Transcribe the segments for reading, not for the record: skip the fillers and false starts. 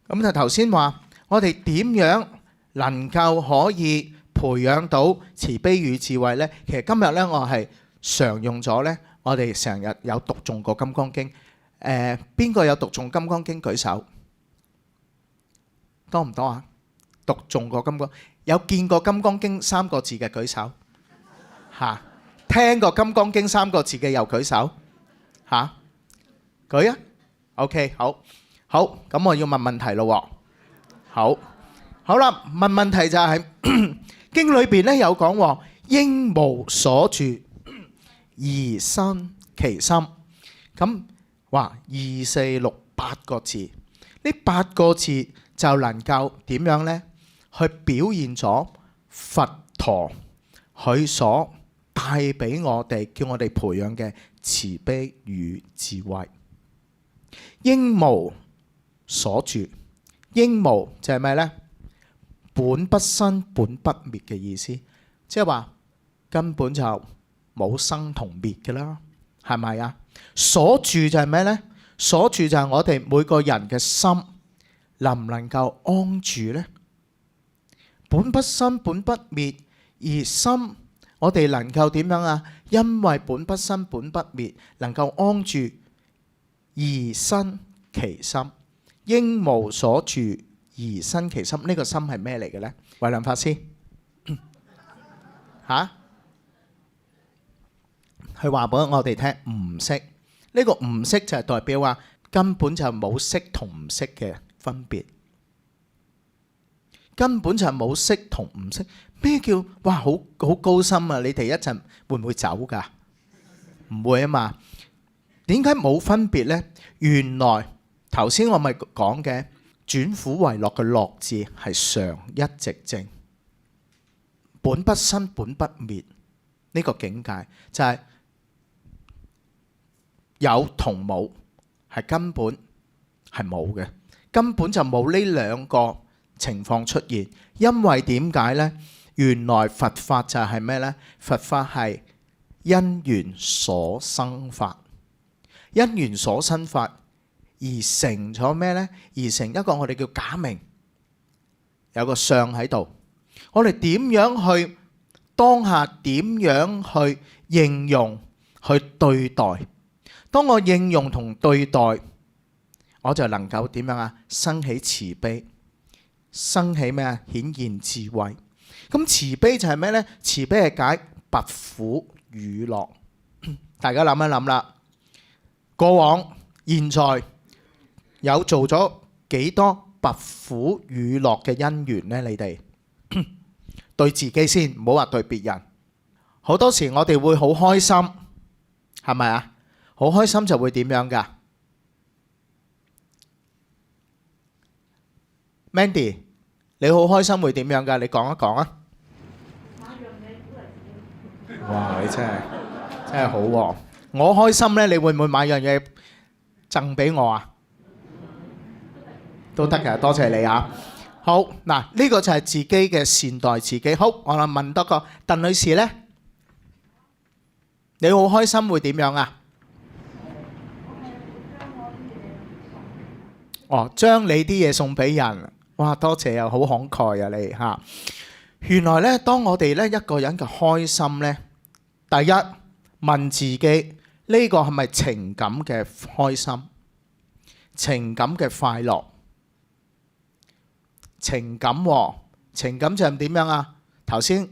咁就頭先話，我哋點樣能夠可以培養到慈悲與智慧呢？其實今日呢，我係常用咗呢，我哋成日有讀誦過《金剛經》。邊個有讀誦《金剛經》舉手？多唔多啊？讀誦過《金剛》，有見過《金剛經》三個字嘅舉手嚇。聽過《金剛經》三個字嘅又舉手嚇。舉啊 ，OK， 好，咁我要問問題咯喎。好啦，問問題就係經裏邊咧有講喎，應無所住而生其心。咁話2、4、6、8個字，呢8個字就能夠點樣呢？去表現咗佛陀佢所帶俾我哋，叫我哋培養嘅慈悲與智慧。應無所住，應無就係咩呢？本不生本不滅嘅意思，即係話根本就冇生同滅嘅啦，係咪啊？所住就係咩呢？所住就係我哋每個人嘅心能唔能夠安住呢？本不生本不滅，而心我哋能夠點樣啊？因為本不生本不滅，能夠安住而生其心。應無所住而生其心，呢個心係咩嚟嘅呢？慧能法師嚇，佢話俾我哋聽唔識，呢個唔識就係代表話根本就冇識同唔識嘅分別，根本就係冇識同唔識。咩叫哇好高深啊？你哋一陣會唔會走㗎？唔會啊嘛。點解冇分別呢？原來頭先我咪講嘅轉苦為樂嘅樂字係常一直正，本不生本不滅，呢個境界就係有同冇係根本係冇嘅，根本就冇呢兩個情況出現。因為點解呢？原來佛法就係咩呢？佛法係因緣所生法，因緣所生法而成咗咩呢？而成一個我哋叫假名，有個相喺度。我哋點樣去當下點樣去應用去對待？當我應用同對待，我就能夠點樣啊？生起慈悲，生起咩啊？顯現智慧。咁慈悲就係咩呢？慈悲係解拔苦與樂。大家諗一諗啦，過往現在有做咗幾多拔苦與樂嘅因緣呢？你哋對自己先，唔好話對別人。好多時我哋會好開心，係咪啊？好開心就會點樣㗎？Mandy，你好開心會點樣㗎？你講一講啊！哇！你真係好喎！我開心呢，你會唔會買樣嘢贈俾我啊？都得嘅，多謝你啊！好嗱，呢個就係自己嘅善待自己。好，我嚟問多個，鄧女士呢，你好開心會點樣啊？哦，將你啲嘢送俾人，哇！多謝啊，好慷慨啊你嚇。原來呢，當我哋呢一個人嘅開心呢，第一問自己呢個係咪情感嘅開心、情感嘅快樂？情感喎，情感就係點樣啊？頭先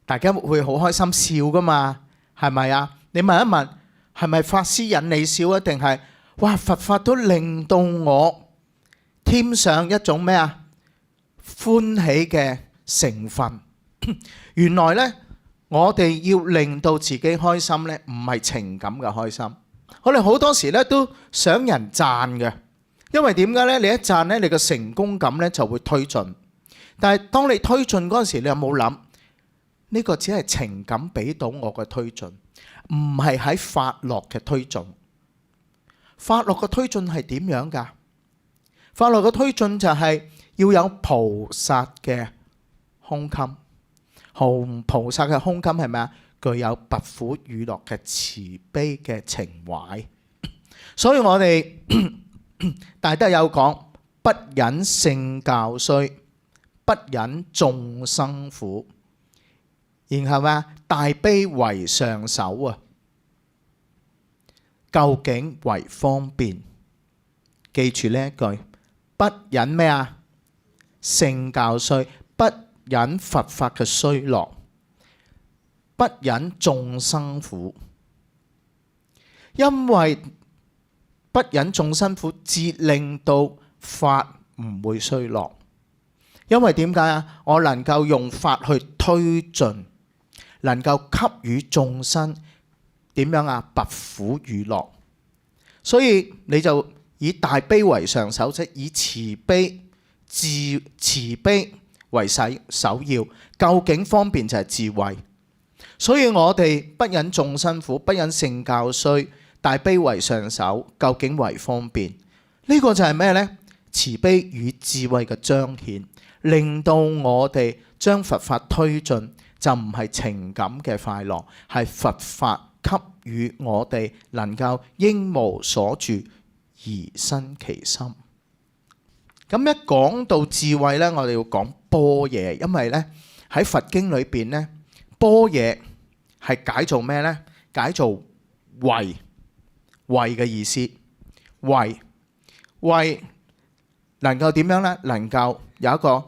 大家會好開心笑噶嘛，係咪啊？你問一問，係咪法師引你笑啊？定係哇佛法都令到我添上一種咩啊？歡喜嘅成分。原來呢，我哋要令到自己開心呢，唔係情感嘅開心。我哋好多時呢都想人讚嘅。因為點解呢？你一讚呢，你個成功感呢就會推進。但係當你推進嗰陣時，你有冇諗呢個只係情感俾到我嘅推進，唔係喺法樂嘅推進。法樂嘅推進係點樣㗎？法樂嘅推進就係要有菩薩嘅胸襟。菩薩嘅胸襟係咪啊？具有拔苦與樂嘅慈悲嘅情懷。所以我哋大德有講，不忍性教衰，不忍眾生苦。然後咩？大悲為上首啊，究竟為方便。記住呢一句，不忍咩啊？性教衰，不忍佛法嘅衰落，不忍眾生苦。因為不忍眾生苦，至令到法唔會衰落。因為點解啊？我能夠用法去推進，能夠給予眾生點樣啊？拔苦與樂。所以你就以大悲為上首，即以慈悲為首要。究竟方便就係智慧。所以我哋不忍眾生苦，不忍性教衰，大悲為上首，究竟為方便。呢個就係咩呢？慈悲與智慧嘅彰顯，令到我哋將佛法推進，就唔係情感嘅快樂，係佛法給予我哋能夠應無所住而生其心。咁一講到智慧呢，我哋要講般若，因為呢喺佛經裏邊呢，般若係解做咩呢？解做慧嘅意思。慧能夠點樣呢？能夠有一個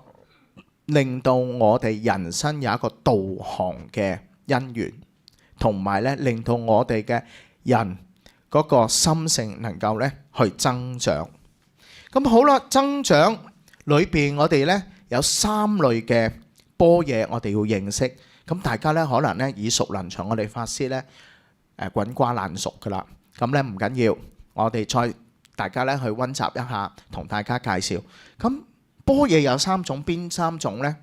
令到我哋人生有一個導航嘅因緣，同埋咧令到我哋嘅人嗰個心性能夠咧去增長。咁好啦，增長裏邊我哋咧有3類嘅般若，我哋要認識。咁大家咧可能咧耳熟能詳，我哋法師咧滾瓜爛熟噶啦。咁咧唔緊要，我哋再大家咧去溫習一下，同大家介紹。咁般若有3種，邊3種呢？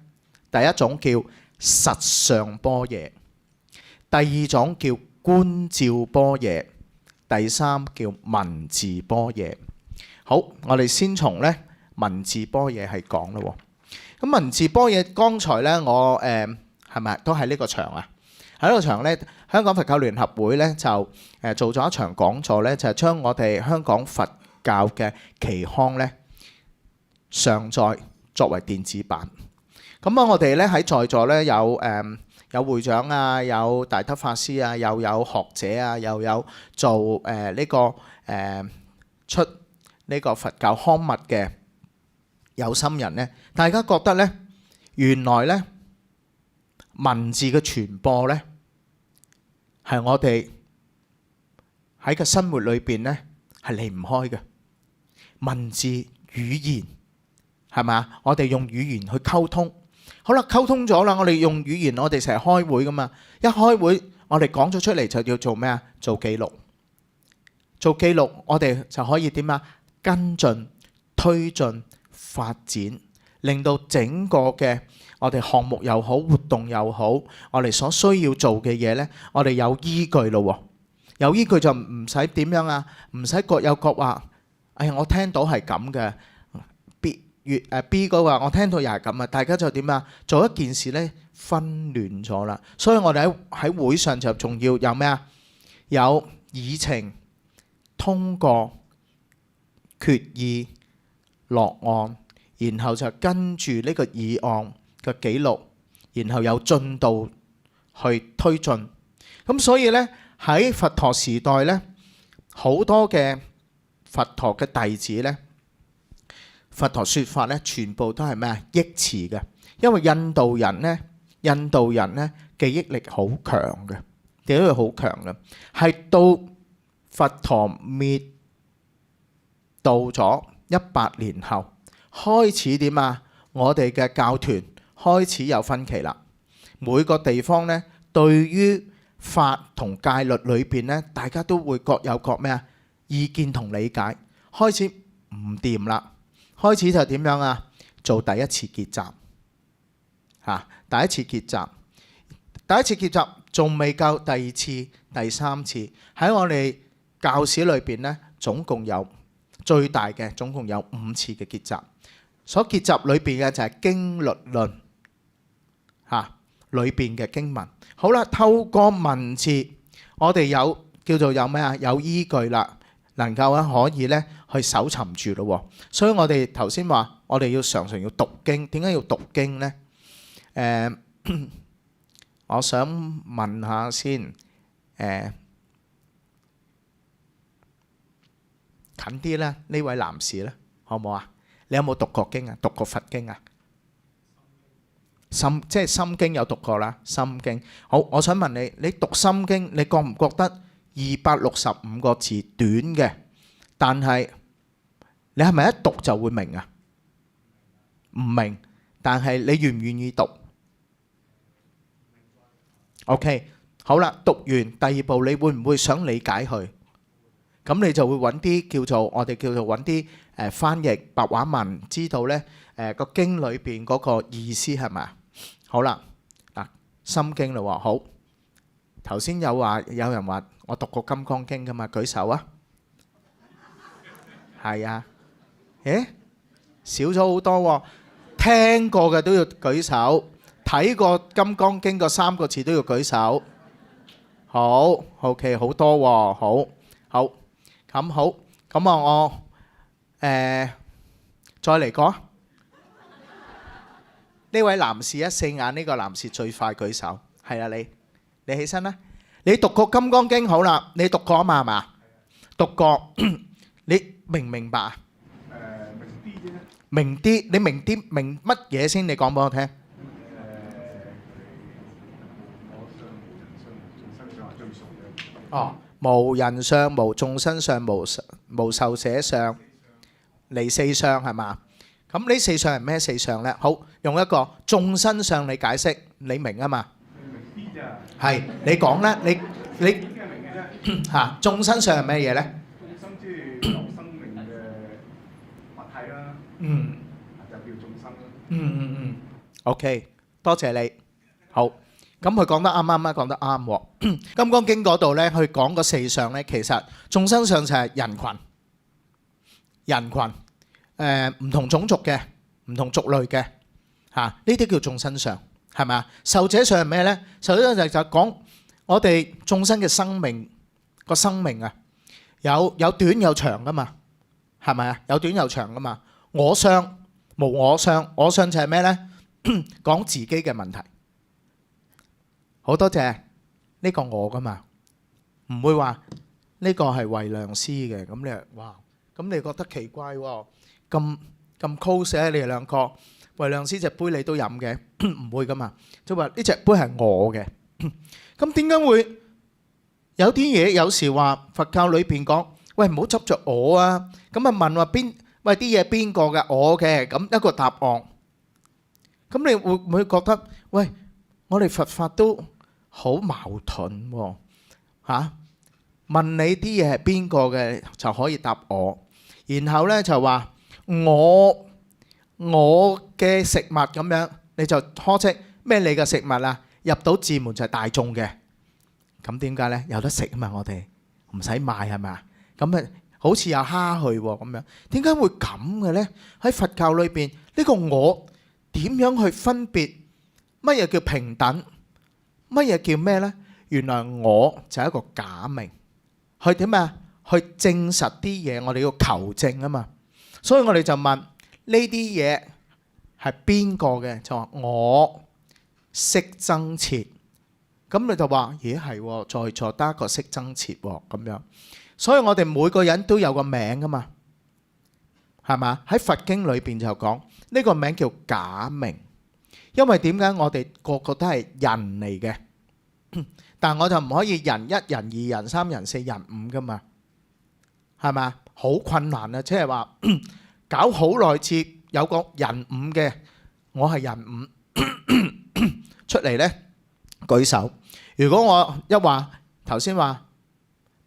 第一種叫實相般若，第二種叫觀照般若，第三叫文字般若。好，我哋先從咧文字般若係講咯。咁文字般若，剛才咧我係咪都喺呢個場啊？喺呢個場咧，香港佛教聯合會咧就做咗一場講座咧，就係將我哋香港佛教嘅期刊咧上載作為電子版。咁啊，我哋咧喺在座咧有會長啊，有大德法師啊，又有學者啊，又有做出呢個佛教刊物嘅有心人咧，大家覺得咧原來咧文字嘅傳播咧係我哋喺個生活裏邊咧係離唔開嘅。文字語言係咪？我哋用語言去溝通。好啦，溝通咗啦，我哋用語言，我哋成日開會噶嘛。一開會，我哋講咗出嚟就要做咩啊？做記錄。做記錄，我哋就可以點啊？跟進、推進、發展，令到整個嘅我哋項目又好，活動又好，我哋所需要做嘅嘢呢，我哋有依據咯。有依據就唔使點樣啊？唔使各有各話。哎呀，我聽到係咁嘅。B 嗰個我聽到又係咁啊！大家就點啊？做一件事呢，紛亂咗啦。所以我哋喺會上就仲要有咩啊？有議程通過、決議落案，然後就跟住呢個議案嘅記錄，然後有進度去推進。咁所以呢，喺佛陀時代呢，好多嘅佛陀嘅弟子呢，佛陀說法咧，全部都係咩啊？憶詞嘅，因為印度人咧記憶力好強嘅，記憶力好強嘅，係到佛陀滅度咗100年後，開始點啊？我哋嘅教團開始有分歧啦。每個地方咧，對於法同戒律裏邊咧，大家都會各有各咩啊？意見同理解，開始唔掂啦。開始就點樣啊？做第一次結集嚇，第一次結集仲未夠，第2次、第3次喺我哋教史裏邊呢，總共有最大嘅總共有5次嘅結集。所結集裏邊嘅就係經律論嚇，裏邊嘅經文。好啦，透過文字，我哋有叫做有咩啊？有依據啦。能夠可以咧去搜尋住咯。所以我哋頭先話，我哋要常常要讀經。點解要讀經咧？我想問下先，近啲啦，呢位男士咧，好唔好啊？你有冇讀過經啊？讀過佛經啊？即係心經有讀過啦。心經好，我想問你，你讀心經，你覺唔覺得265個字短嘅？但係你係咪一讀就會明啊？唔明，但係你願唔願意讀？OK，好啦，讀完第二步，你會唔會想理解佢？咁你就會揾啲叫做我哋叫做揾啲翻譯白話文，知道咧個經裏邊嗰個意思係咪啊？好啦，嗱，心經啦喎，好。頭先有人話我讀過金剛經噶嘛？舉手啊！係啊，誒少咗好多喎，聽過嘅都要舉手，睇過金剛經個3個字都要舉手。好 ，OK， 好多喎，好，咁好，咁啊我再嚟個呢位男士，一四眼呢個男士最快舉手，係啊，你起身啦，你讀過金剛經好啦，你讀過啊嘛係嘛？讀過，你明唔明白啊？明啲啫。明啲，你明啲明乜嘢先？你講俾我聽。哦，無人相、無眾生相、無受者相，離四相係嘛？咁呢四相係咩四相咧？好，用一個眾生相你解釋，你明啊嘛？明啲咋？係，你講啦，你嚇眾生相係咩嘢咧？眾生即係有生命嘅物體啦。就叫眾生啦。OK， 多謝你。好，咁佢講得啱啱啊，講得啱喎。金剛經嗰度咧，佢講嗰四相咧，其實眾生相就係人群。唔同種族嘅，唔同族類嘅，呢啲叫眾生相，係咪啊？壽者相係咩咧？壽者相就講我哋眾生嘅生命，個生命啊，有短有長噶嘛，係咪啊？有短有長噶嘛。我相無我相，我相就係咩咧？講自己嘅問題。好多謝呢個我噶嘛，唔會話呢個係惠良師嘅，咁你哇，咁你覺得奇怪喎？咁 close 咧，你哋兩個惠良師隻杯你都飲嘅，唔會噶嘛？即係話呢隻杯係我嘅。咁點解會有啲嘢有時話佛教裏邊講，喂唔好執著我啊！咁啊問話喂啲嘢邊個嘅？我嘅，咁一個答案。咁你會唔會覺得喂我哋佛法都好矛盾喎？問你啲嘢係邊個嘅就可以答我，然後咧就話。我嘅食物咁樣，你就呵斥咩？你嘅食物啊，入到寺門就係大眾嘅，咁點解咧？有得食啊嘛，我哋唔使買係咪啊？咁啊，好似有蝦去喎咁樣，點解會咁嘅咧？喺佛教裏邊，呢個我點樣去分別乜嘢叫平等，乜嘢叫咩咧？原來我就係一個假名，去點啊？去證實啲嘢，我哋要求證啊嘛。所以我哋就問呢啲嘢係邊個嘅？就話我識增設，咁你就話咦係喎，在座得一個識增設喎咁樣。所以我哋每個人都有個名噶嘛，係嘛？喺佛經裏邊就講呢個名叫假名，因為點解我哋個個都係人嚟嘅，但我就唔可以人一、人二、人三、人四、人五噶嘛，係嘛？好困難啊！即係話搞好耐次有個人五嘅，我係人五出嚟呢，舉手。如果我一話頭先話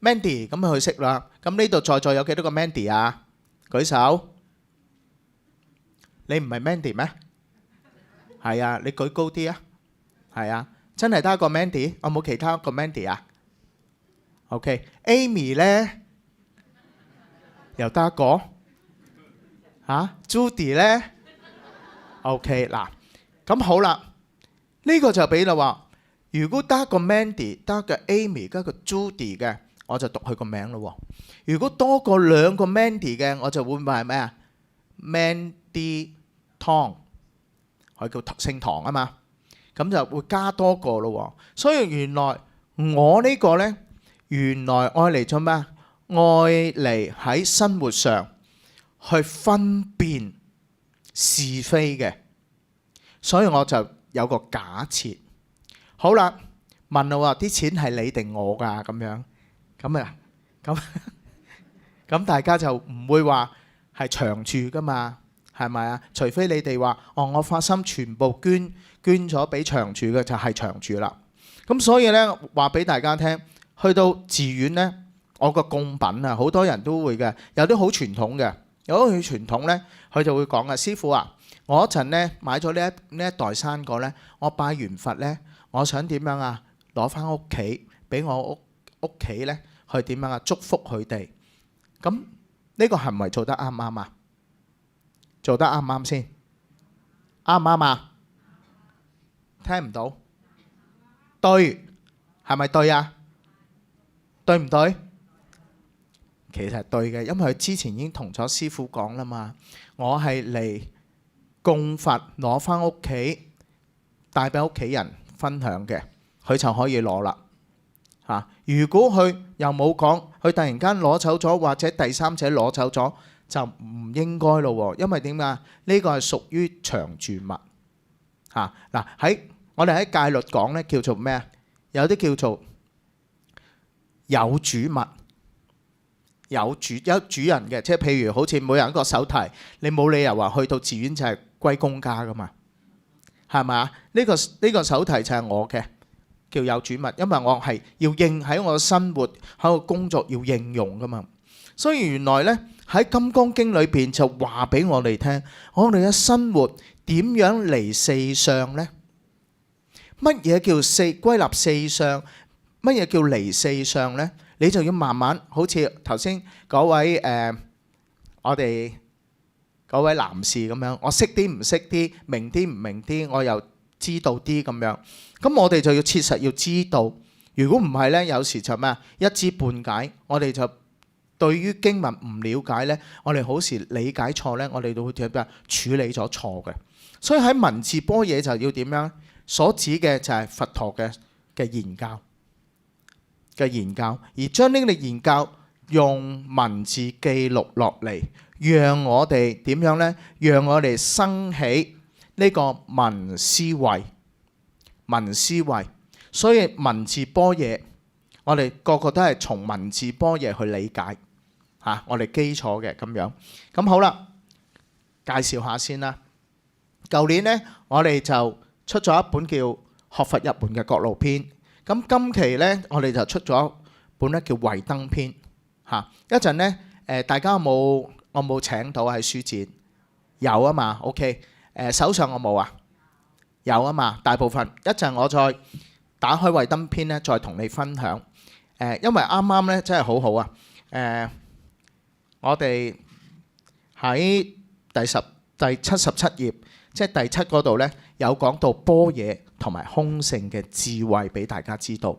Mandy 咁佢識啦，咁呢度在座有幾多個 Mandy 啊？舉手。你唔係 Mandy 咩？係啊，你舉高啲啊。係啊，真係得一個 Mandy，我冇其他一個 Mandy 啊。OK，Amy 呢？又得一個Judy 咧 ，OK 嗱，咁好啦，呢個就俾啦話，如果得一個 Mandy，得一個 Amy，得一個 Judy 嘅，我就讀佢個名咯。如果多過2個 Mandy 嘅，我就會話係咩啊？Mandy Tong， 佢叫姓唐啊嘛，咁就會加多個咯。所以原來我呢個呢，原來愛嚟做咩啊？愛嚟喺生活上去分辨是非嘅，所以我就有個假設。好啦，問我話啲錢係你定我㗎咁樣，咁大家就唔會話係長住㗎嘛，係咪啊？除非你哋話我發心全部捐咗俾長住嘅就係長住啦。咁所以呢，話俾大家聽，去到寺院呢，我個供品啊，好多人都會嘅，有啲好傳統嘅，有啲好傳統呢，佢就會講啊，師傅啊，我嗰陣呢買咗呢一袋生果呢，我拜完佛呢，我想點樣啊？攞翻屋企俾我屋企呢，去點樣啊？祝福佢哋。咁呢個係唔係做得啱唔啱啊？做得啱唔啱先？啱唔啱啊？聽唔到？對，係咪對啊？對唔對？其實係對嘅，因為佢之前已經同咗師傅講啦嘛。我係嚟供佛，攞翻屋企帶俾屋企人分享嘅，佢就可以攞啦。如果佢又冇講，佢突然間攞走咗，或者第三者攞走咗，就唔應該咯。因為點解？呢個係屬於長住物。喺我哋喺戒律講呢，叫做咩啊？有啲叫做有主物，有主人嘅，即係譬如好似每人一個手提，你冇理由話去到寺院就係歸公家噶嘛，係咪啊？呢個手提就係我嘅，叫有主物，因為我係要應喺我嘅生活喺個工作要應用噶嘛。所以原來呢，喺《金剛經》裏邊就話俾我哋聽，我哋嘅生活點樣離四相呢？乜嘢叫歸納四相？乜嘢叫離四相呢？你就要慢慢好似頭先嗰位我哋嗰位男士咁樣，我識啲唔識啲，明啲唔明啲，我又知道啲咁樣。咁我哋就要切實要知道。如果唔係呢，有時就咩啊？一知半解，我哋就對於經文唔了解呢，我哋好時理解錯呢，我哋都會點樣處理咗錯嘅。所以喺文字般若就要點樣？所指嘅就係佛陀嘅言教。而將呢個言教用文字記錄落嚟，讓我哋點樣呢？讓我哋生起呢個文思維。所以文字般若，我哋個個都係從文字般若去理解我哋基礎嘅咁樣。咁好啦，介紹下先啦。舊年呢，我哋就出咗一本叫《學佛入門嘅覺路篇》。咁今期呢，我哋就出咗本咧叫《慧燈篇》一陣呢，大家有冇我冇請到喺書展？有啊嘛 ，OK。手上我冇啊，有啊嘛，大部分。一陣我再打開《慧燈篇》呢，再同你分享。因為啱啱呢真係好好啊。我哋喺第77頁，即係第7嗰度呢，有講到般若同埋空性嘅智慧俾大家知道。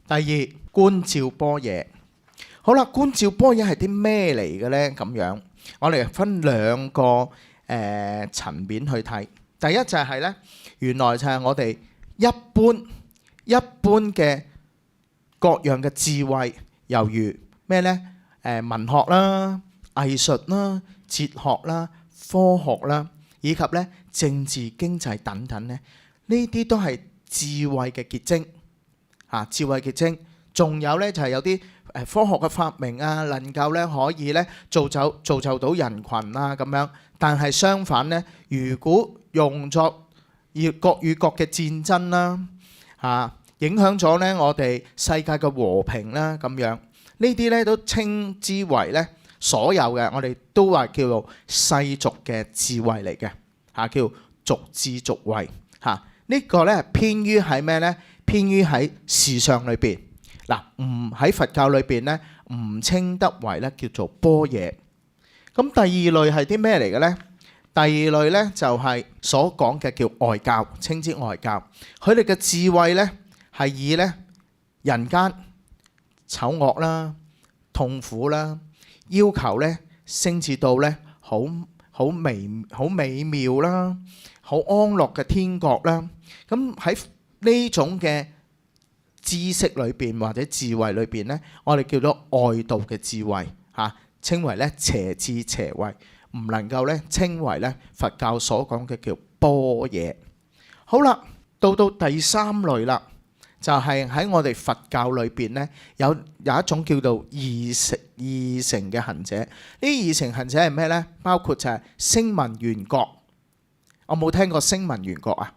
第二，觀照般若。好啦，觀照般若係啲咩嚟嘅呢？咁樣我哋分2個層面去睇。第一就係呢，原來就係我哋一般嘅各樣嘅智慧，猶如咩呢？文學啦、藝術啦、哲學啦、科學啦，以及呢政治經濟等等呢，呢啲都係智慧嘅結晶。智慧結晶，仲有呢就係有啲科學嘅發明啊，能夠呢可以呢造就到人群啊咁樣。但係相反呢，如果用作國與國嘅戰爭啦，影響咗呢我哋世界嘅和平啦咁樣，呢啲呢都稱之為呢所有嘅我哋都話叫做世俗嘅智慧嚟嘅，叫俗智俗慧。呢個呢偏於喺咩呢？偏於喺事相裏邊。唔喺佛教裏邊呢，唔稱得為呢叫做般若。咁第二類係啲咩嚟嘅呢？第二類呢就係所講嘅叫外教，稱之外教。佢哋嘅智慧呢係以呢人間醜惡啦、痛苦啦，要求呢升至到呢好美妙啦、好安樂嘅天國啦。咁喺呢種嘅知識裏邊或者智慧裏邊呢，我哋叫做外道嘅智慧嚇，稱為呢邪智邪慧，唔能夠呢稱為呢佛教所講嘅叫般若。好啦，到第三類啦，就係喺我哋佛教裏邊呢，有一種叫做二乘嘅行者。呢二乘行者係咩呢？包括就係聲聞緣覺。我冇聽過聲聞緣覺啊？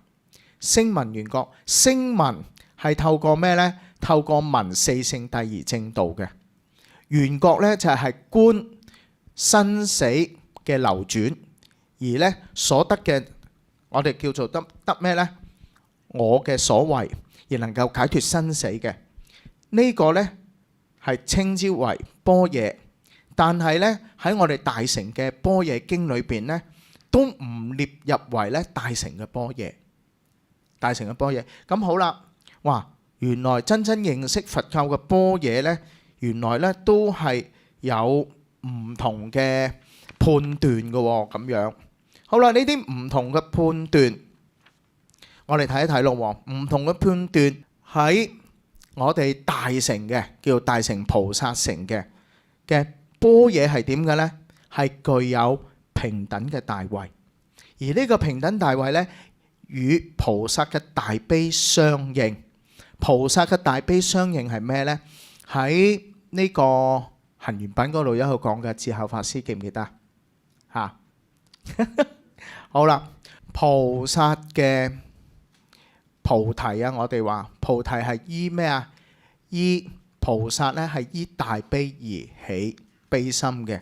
聲聞緣覺，聲聞係透過咩呢？透過聞四聖諦而證道嘅。緣覺呢就係觀生死嘅流轉，而呢所得嘅我哋叫做得咩呢？我嘅所為而能夠解脫生死嘅呢個呢係稱之為般若。但係呢喺我哋大乘嘅般若經裏邊呢，都唔列入為咧大乘嘅般若。大乘嘅般若咁好啦，哇！原來真正認識佛教嘅般若呢，原來呢都係有唔同嘅判斷嘅喎，咁樣。好啦，呢啲唔同嘅判斷，我哋睇一睇咯。唔同嘅判斷喺我哋大乘嘅叫大乘菩薩乘嘅般若係點嘅呢？係具有平等嘅大慧，而呢個平等大慧呢，與菩薩嘅大悲相應。菩薩嘅大悲相應係咩呢？喺呢個行願品嗰度有一個講嘅，智孝法師記唔記得啊？好啦，菩薩嘅菩提啊，我哋話菩提係依咩啊？依菩薩呢係依大悲而起悲心嘅，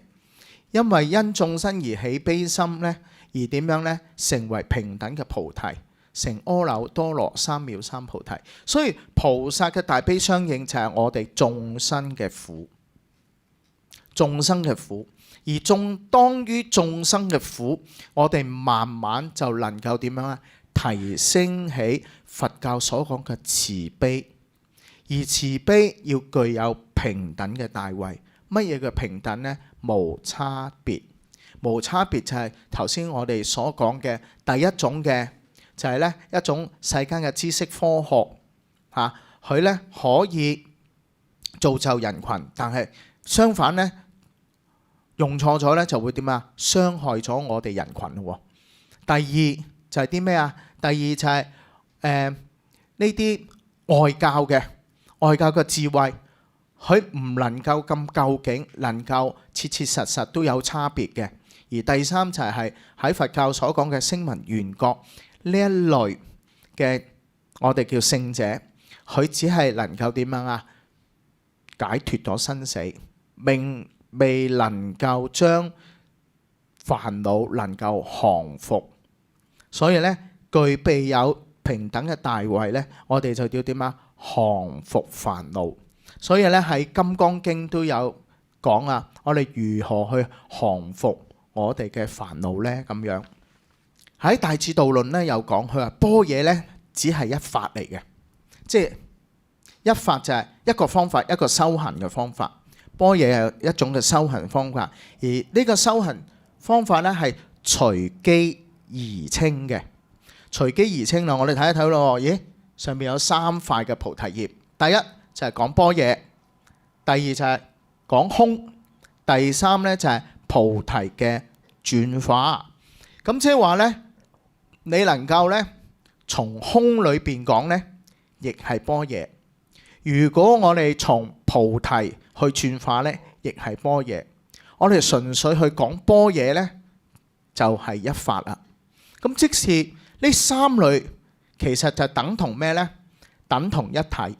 因為因眾生而起悲心呢，而點樣呢？成為平等嘅菩提，成阿耨多羅三藐三菩提。所以菩薩嘅大悲相應就係我哋眾生嘅苦，眾生嘅苦，而當於眾生嘅苦，我哋慢慢就能夠點樣啊？提升起佛教所講嘅慈悲，而慈悲要具有平等嘅大慧。乜嘢嘅平等呢？無差別。無差別就係頭先我哋所講嘅第一種嘅，就係呢一種世間嘅知識科學嚇，佢呢可以造就人群，但係相反呢，用錯咗呢就會點啊？傷害咗我哋人群咯。第二就係啲咩啊？第二就係呢啲外教嘅智慧，佢唔能夠咁究竟，能夠切切實實都有差別嘅。而第三就係喺佛教所講嘅聲聞緣覺呢一類嘅，我哋叫聖者，佢只係能夠點樣啊？解脫咗生死，未能夠將煩惱能夠降伏。所以呢，具備有平等嘅大慧呢，我哋就要點啊？降伏煩惱。所以呢，喺《金剛經》都有講啊，我哋如何去降服我哋嘅煩惱呢？咁樣喺《大智度論》呢有講，佢話般若呢只係一法嚟嘅，即係一法就係一個方法，一個修行嘅方法。般若係一種嘅修行方法，而呢個修行方法呢係隨機而稱嘅。隨機而稱啦，我哋睇一睇咯。咦，上面有3塊嘅菩提葉。第一就係講般若，第二就係講空，第三呢就係菩提嘅轉化。咁即係話呢，你能夠呢從空裏邊講呢，亦係般若；如果我哋從菩提去轉化呢，亦係般若。我哋純粹去講般若呢，就係一法啦。咁即是呢3類其實就等同咩呢？等同一體，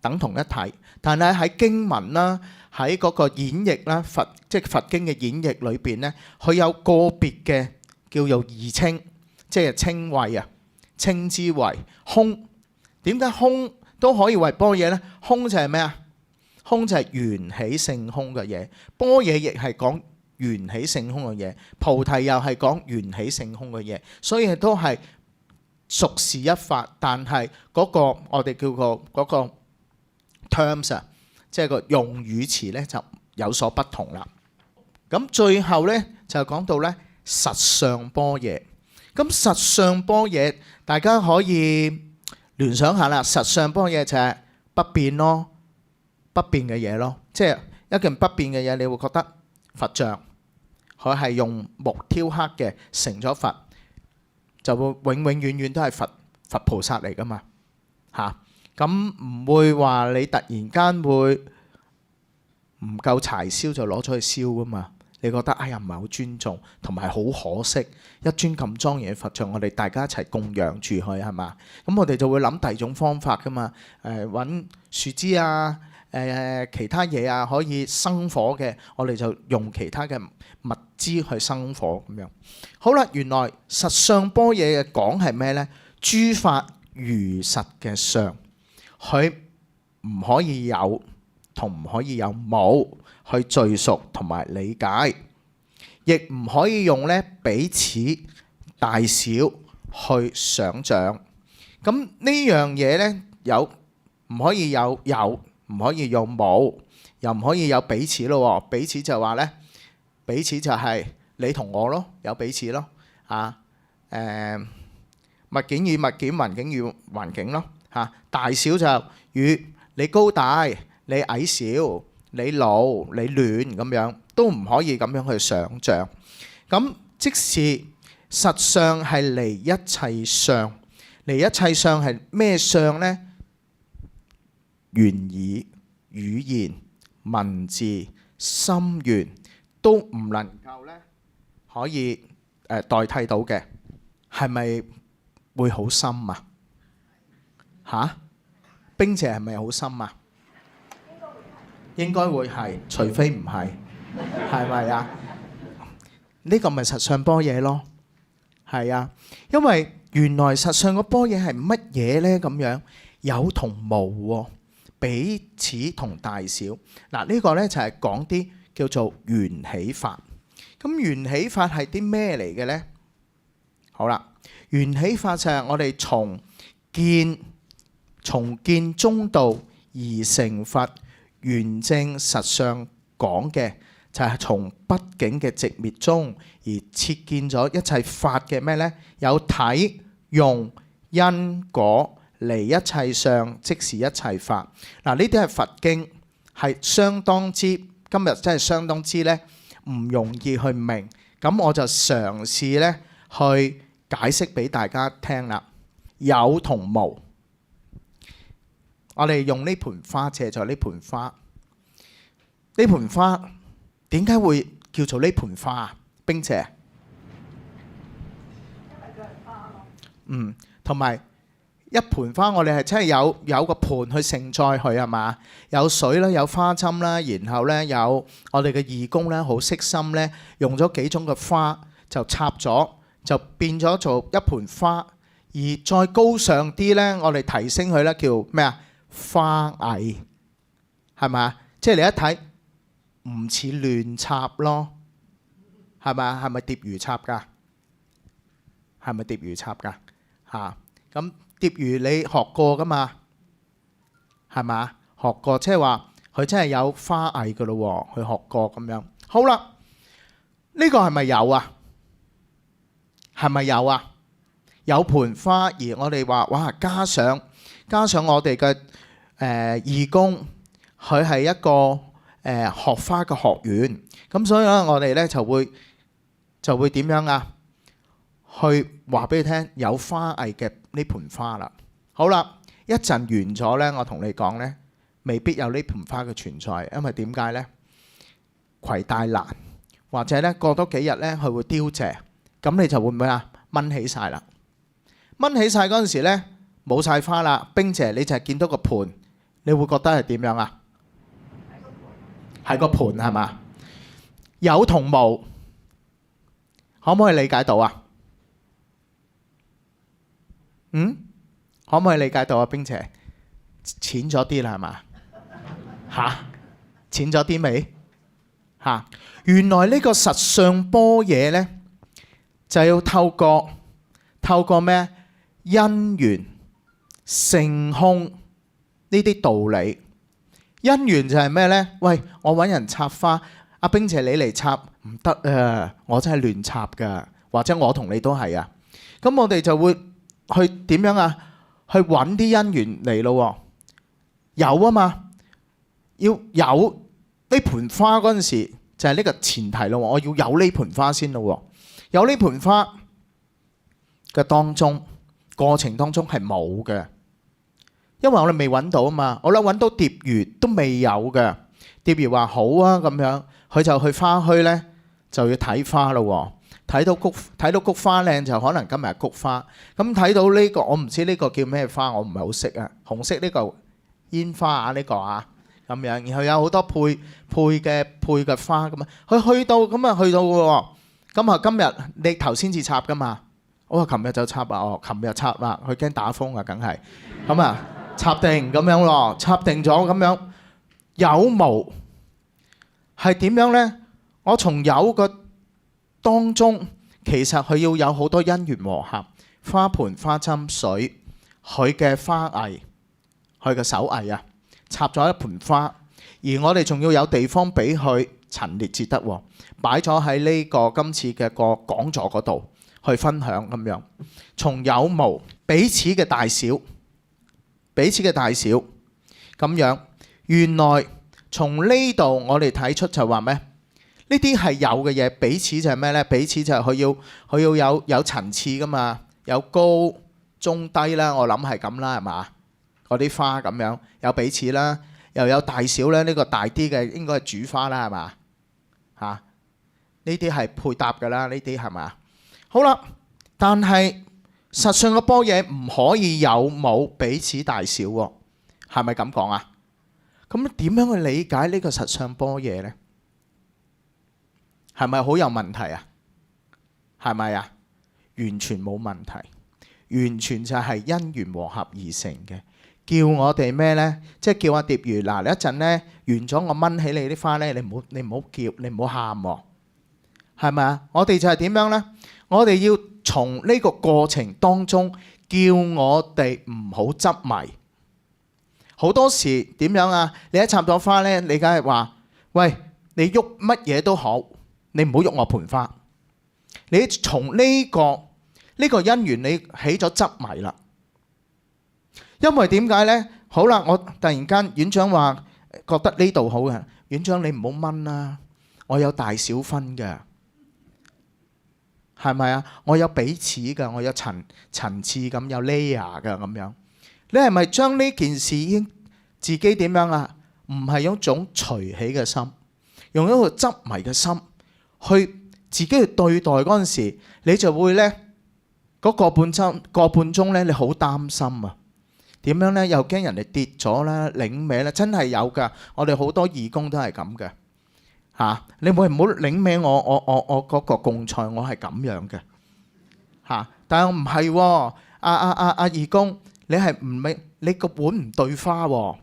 等同一體。但係喺經文啦，喺嗰個演繹啦，即係佛經嘅演繹裏邊呢，佢有個別嘅叫做異稱，即係稱謂啊，稱之為空。點解空都可以為般若呢？空就係咩啊？空就係緣起性空嘅嘢，般若亦係講緣起性空嘅嘢，菩提又係講緣起性空嘅嘢，所以都係屬是一法，但係嗰個我哋叫個嗰個 terms 啊，即係個用語詞咧就有所不同啦。咁最後咧就講到咧實相般若。咁實相般若大家可以聯想下啦，實相般若就係不變咯，不變嘅嘢咯，即係一件不變嘅嘢，你會覺得佛像佢係用木雕刻嘅，成咗佛就會永永遠遠都係佛菩薩嚟噶嘛嚇。咁唔會話你突然間會唔夠柴燒就攞咗去燒噶嘛。你覺得哎呀唔係好尊重，同埋好可惜，一尊咁莊嚴嘅佛像，我哋大家一齊供養住佢係嘛？咁我哋就會諗第二種方法噶嘛。揾樹枝啊，其他嘢啊可以生火嘅，我哋就用其他嘅物資去生火咁樣。好啦，原來實相般若嘅講係咩呢？諸法如實嘅相，佢唔可以有同唔可以有冇去敘述同埋理解，亦唔可以用咧彼此大小去想像。咁呢樣嘢咧有唔可以有，唔可以用冇，又唔可以有彼此咯。彼此就話咧，彼此就係你同我咯，有彼此咯。物件與物件，環境與環境咯。大小就與你高大，你矮小，你老你嫩咁樣，都唔可以咁樣去想像。咁即是實相係離一切相，離一切相係咩相呢？言語、語言、文字、心願都唔能夠咧可以代替到嘅，係咪會好深啊？嚇？冰姐係咪好深啊？應該會係，除非唔係，係咪啊？呢個咪實相般若咯，係啊。因為原來實相個般若係乜嘢呢？咁樣有同無喎，彼此同大小。嗱，呢個呢就係講啲叫做緣起法。咁緣起法係啲咩嚟嘅呢？好啦，緣起法就係我哋從見中道而成佛。圓正實相講嘅就係從畢竟嘅寂滅中而切見咗一切法嘅咩呢？有體用因果離一切相，即是一切法。嗱，呢啲係佛經，係相當之今日真係相當之呢唔容易去明。咁我就嘗試呢去解釋俾大家聽啦。有同無。我哋用呢盆花，借助呢盆花。呢盆花點解會叫做呢盆花啊？冰姐，同埋一盆花，我哋係真係有個盆去盛載佢係嘛？有水啦，有花針啦，然後咧有我哋嘅義工咧，好悉心咧，用咗幾種嘅花就插咗，就變咗做一盆花。而再高尚啲咧，我哋提升佢咧叫咩啊？花藝係咪？即係你一睇唔似亂插咯，係咪？係咪疊魚插㗎？係咪疊魚插㗎？咁疊魚你學過㗎嘛？係咪？學過，即係話佢真係有花藝㗎咯喎，佢學過咁樣。好啦，呢個係咪有啊？係咪有啊？有盆花，而我哋話哇，加上我哋嘅義工，佢係一個學花嘅學院，咁所以咧我哋咧就會點樣啊？去話俾你聽有花藝嘅呢盆花啦。好啦，一陣完咗咧，我同你講咧，未必有呢盆花嘅存在，因為點解咧？攜帶難，或者咧過多幾日咧佢會凋謝，咁你就會唔會啊？掹起晒啦！掹起晒嗰陣時咧，冇晒花啦。冰姐，你就係見到個盤，你會覺得係點樣啊？係個盤係嘛？有同無，可唔可以理解到啊？可唔可以理解到啊？冰姐，淺咗啲啦係嘛？淺咗啲未？原來呢個實相般若呢，就要透過咩？因緣性空呢啲道理，姻緣就係咩呢？喂，我揾人插花，阿冰姐你嚟插唔得啊！我真係亂插㗎，或者我同你都係啊。咁我哋就會去點樣啊？去揾啲姻緣嚟咯。有啊嘛，要有呢盆花嗰陣時，就係呢個前提咯。我要有呢盆花先咯。有呢盆花嘅當中過程當中係冇嘅。因為我哋未揾到啊嘛，我諗揾到蝶魚都未有嘅。蝶魚話好啊咁樣，佢就去花墟呢，就要睇花咯。睇到菊花靚就可能今日係菊花。咁睇到呢個我唔知呢個叫咩花，我唔係好識啊。紅色呢個煙花啊，呢個啊咁樣，然後有好多配嘅花咁啊。佢去到咁啊，去到喎。咁啊，今日你頭先至插噶嘛？我話琴日就插啊，哦，琴日插啦，佢驚打風啊，梗係咁啊。插定咁樣咯，插定咗咁樣，有無係點樣呢？我從有嘅當中，其實佢要有好多因緣和合，花盆、花針、水，佢嘅花藝，佢嘅手藝啊，插咗一盆花，而我哋仲要有地方俾佢陳列至得，擺咗喺呢個今次嘅個講座嗰度去分享咁樣，從有無彼此嘅大小。彼此嘅大小咁樣，原來從呢度我哋睇出就話咩？呢啲係有嘅嘢，彼此就係咩呢？彼此就係佢要有層次噶嘛，有高中低啦，我諗係咁啦，係嘛？嗰啲花咁樣有彼此啦，又有大小咧。呢個大啲嘅應該係主花啦，係嘛？嚇，呢啲係配搭㗎啦，呢啲係嘛？好啦，但係實相嘅般若唔可以有冇彼此大小喎，係咪咁講啊？咁點樣去理解呢個實相般若呢？係咪好有問題啊？係咪啊？完全冇問題，完全就係因緣和合而成嘅。叫我哋咩呢？即係叫阿蝶魚嗱，你一陣呢完咗，我掹起你啲花呢，你唔好叫，你唔好喊喎，係咪啊？我哋就係點樣呢？我哋要從呢個過程當中叫我哋唔好執迷。好多時點樣啊？你一插咗花呢，你梗係話：喂，你喐乜嘢都好，你唔好喐我盆花。你從呢個因緣，你起咗執迷啦。因為點解呢？好啦，我突然間院長話覺得呢度好嘅，院長你唔好掹啦，我有大小分嘅。係咪啊？我有彼此㗎，我有層次咁，有 layer 㗎咁樣。你係咪將呢件事已經自己點樣啊？唔係用一種隨喜嘅心，用一個執迷嘅心去自己去對待嗰陣時，你就會呢嗰個半鐘呢，你好擔心啊！點樣呢？又驚人哋跌咗啦、領歪啦，真係有㗎。我哋好多義工都係咁嘅。你會唔好領名我嗰個共賽，我係咁樣嘅但係我唔係喎，阿義工，你係唔明？你個碗唔對花喎，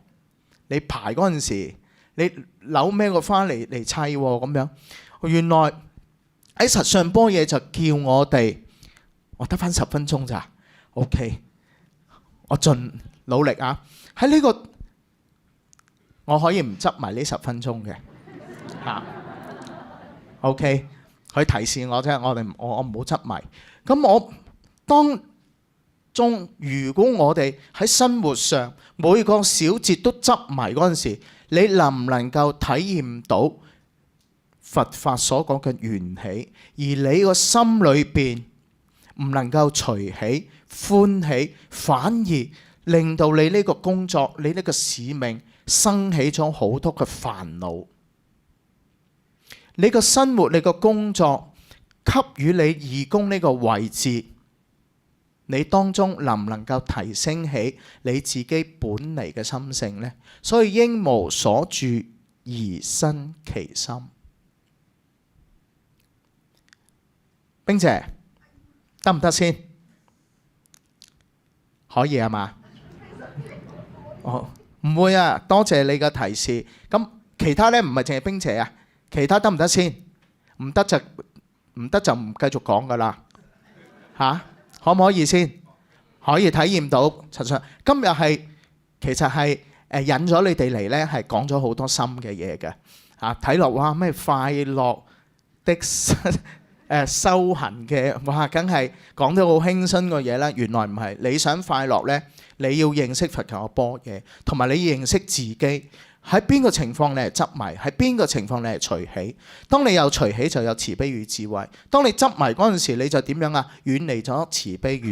你排嗰陣時，你扭咩個花嚟砌喎咁樣。原來喺實相般若就叫我哋，我得返10分鐘咋 ？OK， 我盡努力啊！喺呢個我可以唔執埋呢10分鐘嘅。OK， 佢提示我啫，我唔好執迷。咁我當中，如果我哋喺生活上每個小節都執迷嗰陣時，你能唔能夠體驗到佛法所講嘅緣起？而你個心裏邊唔能夠隨喜歡喜，反而令到你呢個工作、你呢個使命生起咗好多嘅煩惱。你個生活、你個工作給予你義工呢個位置，你當中能唔能夠提升起你自己本嚟嘅心性呢？所以應無所住而生其心。冰姐得唔得先？可以啊嘛？哦，唔會啊！多謝你嘅提示。咁其他呢？唔係淨係冰姐啊？其他得唔得先？唔得就唔繼續講噶啦。可唔可以先？可以體驗到實相。今日係其實係引咗你哋嚟咧，係講咗好多深嘅嘢嘅嚇。睇落哇咩快樂的修行嘅，哇梗係講得好輕鬆嘅嘢啦。原來唔係，你想快樂咧，你要認識佛教嘅般若，同埋你要認識自己。喺邊個情況你係執迷，喺邊個情況你係隨喜。當你有隨喜，就有慈悲與智慧。當你執迷嗰陣時，你就點樣啊？遠離咗慈悲與